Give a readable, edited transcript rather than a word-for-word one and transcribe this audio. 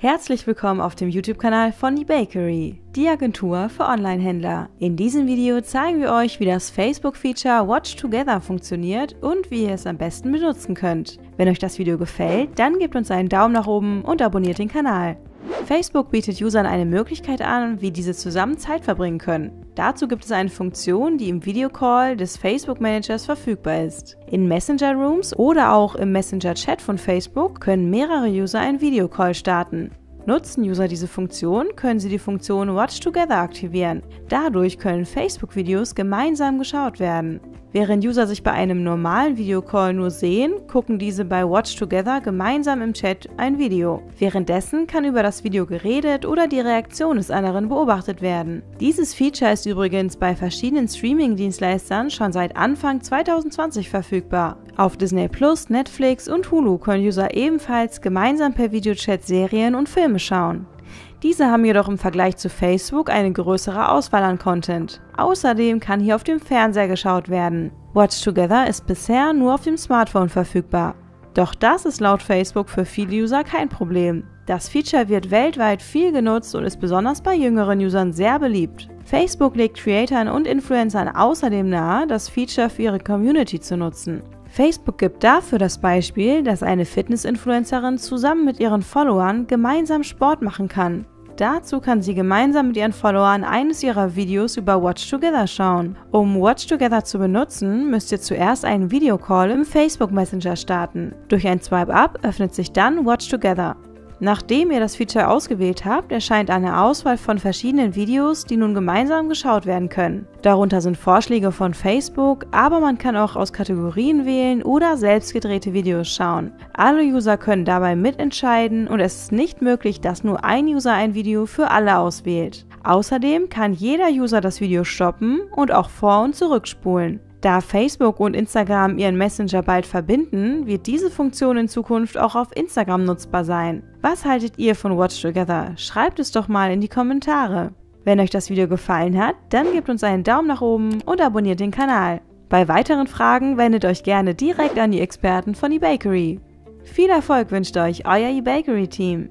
Herzlich willkommen auf dem YouTube-Kanal von eBakery, die Agentur für Online-Händler. In diesem Video zeigen wir euch, wie das Facebook-Feature Watch Together funktioniert und wie ihr es am besten benutzen könnt. Wenn euch das Video gefällt, dann gebt uns einen Daumen nach oben und abonniert den Kanal. Facebook bietet Usern eine Möglichkeit an, wie diese zusammen Zeit verbringen können. Dazu gibt es eine Funktion, die im Videocall des Facebook-Managers verfügbar ist. In Messenger-Rooms oder auch im Messenger-Chat von Facebook können mehrere User einen Videocall starten. Nutzen User diese Funktion, können sie die Funktion Watch Together aktivieren. Dadurch können Facebook-Videos gemeinsam geschaut werden. Während User sich bei einem normalen Videocall nur sehen, gucken diese bei Watch Together gemeinsam im Chat ein Video. Währenddessen kann über das Video geredet oder die Reaktion des anderen beobachtet werden. Dieses Feature ist übrigens bei verschiedenen Streaming-Dienstleistern schon seit Anfang 2020 verfügbar. Auf Disney+, Netflix und Hulu können User ebenfalls gemeinsam per Videochat Serien und Filme schauen. Diese haben jedoch im Vergleich zu Facebook eine größere Auswahl an Content. Außerdem kann hier auf dem Fernseher geschaut werden. Watch Together ist bisher nur auf dem Smartphone verfügbar. Doch das ist laut Facebook für viele User kein Problem. Das Feature wird weltweit viel genutzt und ist besonders bei jüngeren Usern sehr beliebt. Facebook legt Creatoren und Influencern außerdem nahe, das Feature für ihre Community zu nutzen. Facebook gibt dafür das Beispiel, dass eine Fitness-Influencerin zusammen mit ihren Followern gemeinsam Sport machen kann. Dazu kann sie gemeinsam mit ihren Followern eines ihrer Videos über Watch Together schauen. Um Watch Together zu benutzen, müsst ihr zuerst einen Videocall im Facebook Messenger starten. Durch ein Swipe-Up öffnet sich dann Watch Together. Nachdem ihr das Feature ausgewählt habt, erscheint eine Auswahl von verschiedenen Videos, die nun gemeinsam geschaut werden können. Darunter sind Vorschläge von Facebook, aber man kann auch aus Kategorien wählen oder selbst gedrehte Videos schauen. Alle User können dabei mitentscheiden und es ist nicht möglich, dass nur ein User ein Video für alle auswählt. Außerdem kann jeder User das Video stoppen und auch vor- und zurückspulen. Da Facebook und Instagram ihren Messenger bald verbinden, wird diese Funktion in Zukunft auch auf Instagram nutzbar sein. Was haltet ihr von Watch Together? Schreibt es doch mal in die Kommentare. Wenn euch das Video gefallen hat, dann gebt uns einen Daumen nach oben und abonniert den Kanal. Bei weiteren Fragen wendet euch gerne direkt an die Experten von eBakery. Viel Erfolg wünscht euch euer eBakery-Team.